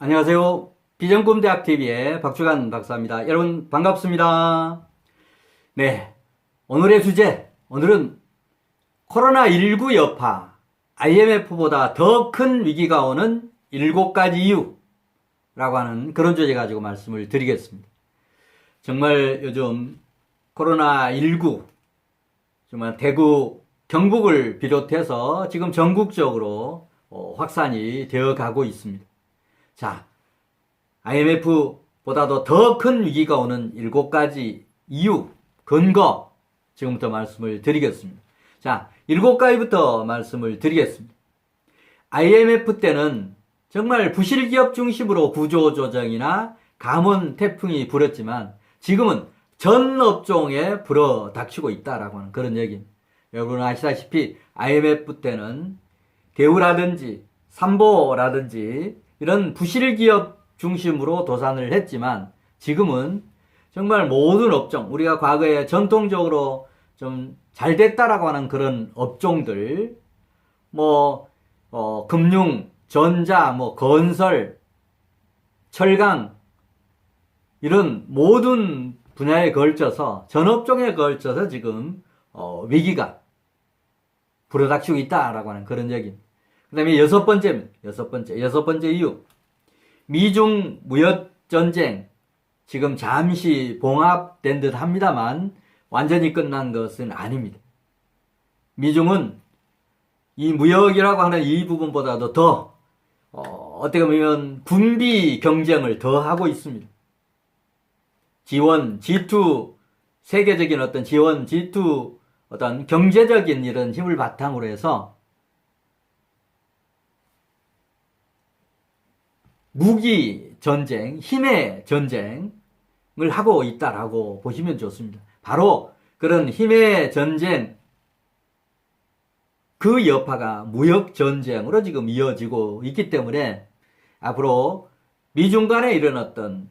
안녕하세요. 비전꿈대학TV의 박주간 박사입니다. 여러분 반갑습니다. 네, 오늘의 주제, 오늘은 코로나19 여파, IMF보다 더 큰 위기가 오는 7가지 이유라고 하는 그런 주제 가지고 말씀을 드리겠습니다. 정말 요즘 코로나19 정말 대구, 경북을 비롯해서 지금 전국적으로 확산이 되어 가고 있습니다. 자, IMF보다도 더 큰 위기가 오는 7가지 이유, 근거, 지금부터 말씀을 드리겠습니다. 자, 7가지부터 말씀을 드리겠습니다. IMF 때는 정말 부실기업 중심으로 구조조정이나 감원 태풍이 불었지만 지금은 전 업종에 불어닥치고 있다라고 하는 그런 얘기입니다. 여러분 아시다시피 IMF 때는 대우라든지 삼보라든지 이런 부실기업 중심으로 도산을 했지만 지금은 정말 모든 업종, 우리가 과거에 전통적으로 좀 잘 됐다라고 하는 그런 업종들, 금융, 전자, 건설, 철강, 이런 모든 분야에 걸쳐서, 전 업종에 걸쳐서 지금, 위기가 불어닥치고 있다라고 하는 그런 얘기입니다. 그 다음에 여섯 번째 이유. 미중 무역전쟁, 지금 잠시 봉합된 듯 합니다만, 완전히 끝난 것은 아닙니다. 미중은 이 무역이라고 하는 이 부분보다도 더, 어떻게 보면 군비 경쟁을 더 하고 있습니다. 지원, G2, 세계적인 어떤 지원, G2, 어떤 경제적인 이런 힘을 바탕으로 해서 무기 전쟁, 힘의 전쟁을 하고 있다라고 보시면 좋습니다. 바로 그런 힘의 전쟁, 그 여파가 무역 전쟁으로 지금 이어지고 있기 때문에 앞으로 미중 간에 일어났던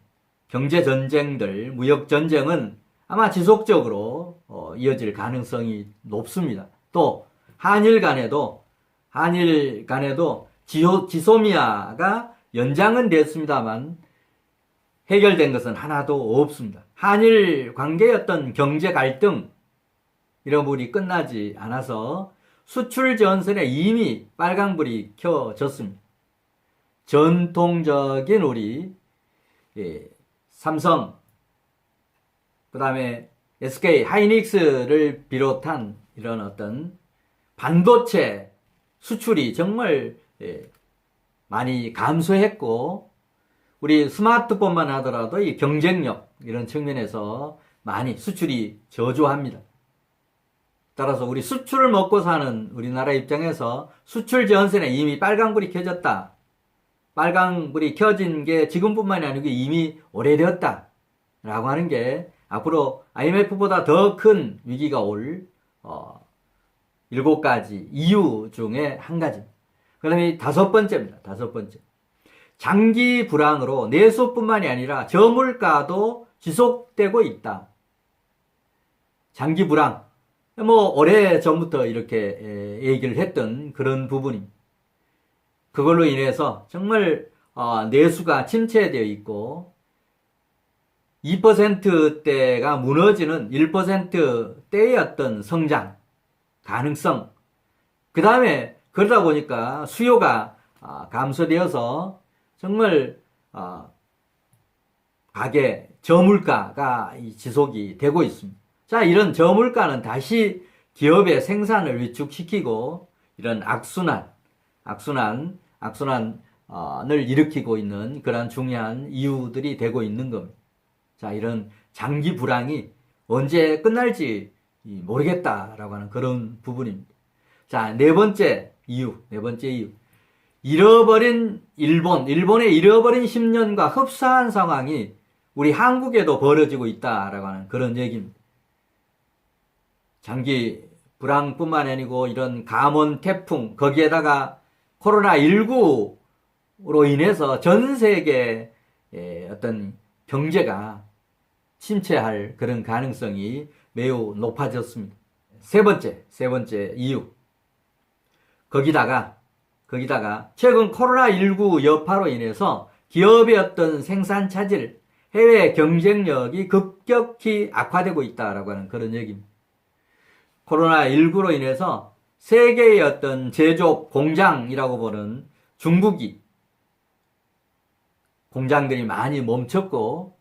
경제 전쟁들, 무역 전쟁은 아마 지속적으로 이어질 가능성이 높습니다. 또 한일 간에도 지소미아가 연장은 됐습니다만 해결된 것은 하나도 없습니다. 한일 관계의 어떤 경제 갈등 이런 부분이 끝나지 않아서 수출 전선에 이미 빨간불이 켜졌습니다. 전통적인 우리 삼성, 그 다음에 SK 하이닉스를 비롯한 이런 어떤 반도체 수출이 정말 많이 감소했고, 우리 스마트폰만 하더라도 이 경쟁력 이런 측면에서 많이 수출이 저조합니다. 따라서 우리 수출을 먹고 사는 우리나라 입장에서 수출 전선에 이미 빨간불이 켜졌다. 빨간불이 켜진 게 지금뿐만이 아니고 이미 오래되었다. 라고 하는 게 앞으로 IMF보다 더 큰 위기가 올 7가지 이유 중에 한 가지입니다. 그 다음에 5번째입니다. 5번째. 장기 불황으로 내수뿐만이 아니라 저물가도 지속되고 있다. 장기 불황. 오래 전부터 이렇게 얘기를 했던 그런 부분입니다. 그걸로 인해서 정말 내수가 침체되어 있고 2%대가 무너지는 1%대의 어떤 성장 가능성, 그 다음에 그러다 보니까 수요가 감소되어서 정말 가계 저물가가 지속이 되고 있습니다. 자, 이런 저물가는 다시 기업의 생산을 위축시키고 이런 악순환을 일으키고 있는 그런 중요한 이유들이 되고 있는 겁니다. 자, 이런 장기 불황이 언제 끝날지 모르겠다라고 하는 그런 부분입니다. 자, 네 번째 이유. 잃어버린 일본의 잃어버린 10년과 흡사한 상황이 우리 한국에도 벌어지고 있다라고 하는 그런 얘기입니다. 장기 불황뿐만 아니고 이런 감원 태풍, 거기에다가 코로나19로 인해서 전 세계의 어떤 경제가 침체할 그런 가능성이 매우 높아졌습니다. 세 번째 이유. 거기다가 최근 코로나19 여파로 인해서 기업의 어떤 생산 차질, 해외 경쟁력이 급격히 악화되고 있다라고 하는 그런 얘기입니다. 코로나19로 인해서 세계의 어떤 제조업 공장이라고 보는 중국이 공장들이 많이 멈췄고,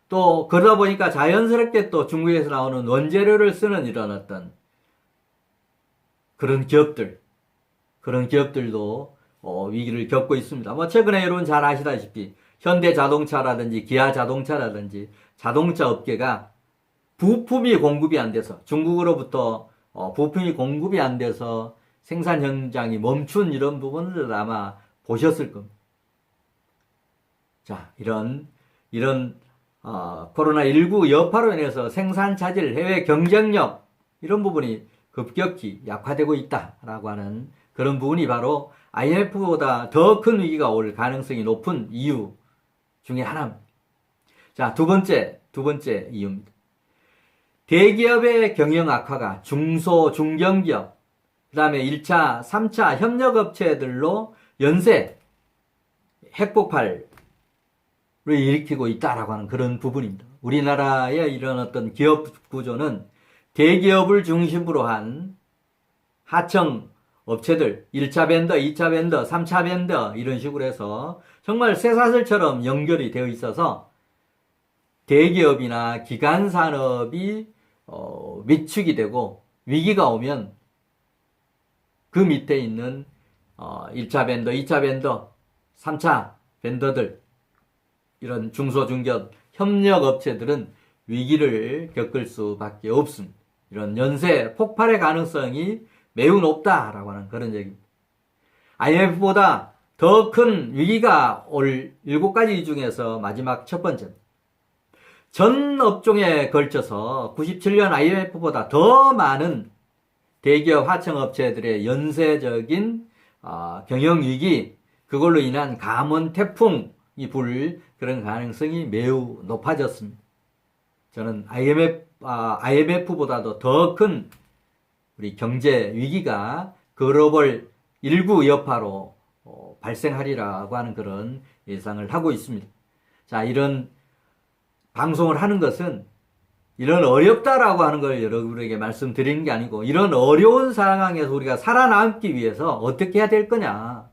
또 그러다 보니까 자연스럽게 또 중국에서 나오는 원재료를 쓰는 이런 어떤 그런 기업들도 위기를 겪고 있습니다. 뭐 최근에 여러분 잘 아시다시피 현대자동차라든지 기아자동차라든지 자동차 업계가 부품이 공급이 안 돼서, 중국으로부터 부품이 공급이 안 돼서 생산 현장이 멈춘 이런 부분을 아마 보셨을 겁니다. 자, 이런 코로나19 여파로 인해서 생산 차질, 해외 경쟁력 이런 부분이 급격히 약화되고 있다라고 하는 그런 부분이 바로 IMF보다 더 큰 위기가 올 가능성이 높은 이유 중에 하나입니다. 자, 두 번째 이유입니다. 대기업의 경영 악화가 중소, 중견기업, 그 다음에 1차, 3차 협력업체들로 연쇄 핵폭발을 일으키고 있다라고 하는 그런 부분입니다. 우리나라의 이런 어떤 기업 구조는 대기업을 중심으로 한 하청 업체들, 1차 벤더, 2차 벤더, 3차 벤더 이런 식으로 해서 정말 쇠사슬처럼 연결이 되어 있어서 대기업이나 기간 산업이 위축이 되고 위기가 오면 그 밑에 있는 1차 벤더, 2차 벤더, 3차 벤더들 이런 중소중견 협력업체들은 위기를 겪을 수밖에 없습니다. 이런 연쇄 폭발의 가능성이 매우 높다라고 하는 그런 얘기입니다. IMF보다 더 큰 위기가 올 7가지 중에서 마지막 첫 번째입니다. 전 업종에 걸쳐서 97년 IMF보다 더 많은 대기업 하청업체들의 연쇄적인 경영위기, 그걸로 인한 감원 태풍이 불 그런 가능성이 매우 높아졌습니다. 저는 IMF보다도 더 큰 우리 경제 위기가 글로벌 19 여파로 발생하리라고 하는 그런 예상을 하고 있습니다. 자, 이런 방송을 하는 것은 이런 어렵다라고 하는 걸 여러분에게 말씀드리는 게 아니고, 이런 어려운 상황에서 우리가 살아남기 위해서 어떻게 해야 될 거냐.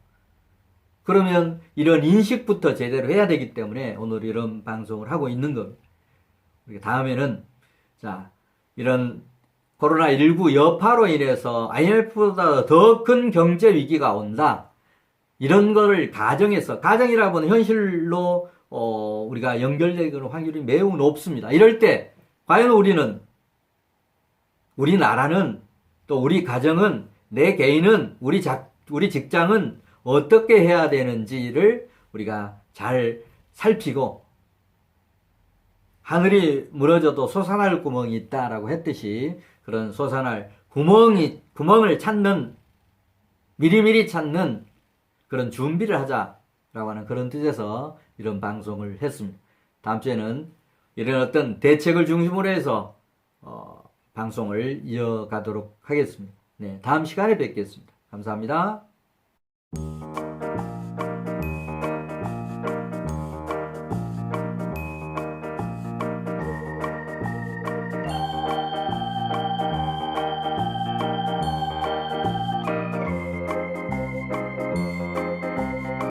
그러면 이런 인식부터 제대로 해야 되기 때문에 오늘 이런 방송을 하고 있는 겁니다. 다음에는 자, 이런 코로나19 여파로 인해서 IMF보다 더 큰 경제 위기가 온다. 이런 거를 가정이라고 하는 현실로 우리가 연결되는 확률이 매우 높습니다. 이럴 때 과연 우리 나라는, 또 우리 가정은, 내 개인은, 우리 직장은 어떻게 해야 되는지를 우리가 잘 살피고, 하늘이 무너져도 솟아날 구멍이 있다라고 했듯이 그런 솟아날 구멍을 찾는, 미리미리 찾는 그런 준비를 하자라고 하는 그런 뜻에서 이런 방송을 했습니다. 다음 주에는 이런 어떤 대책을 중심으로 해서 방송을 이어가도록 하겠습니다. 네, 다음 시간에 뵙겠습니다. 감사합니다.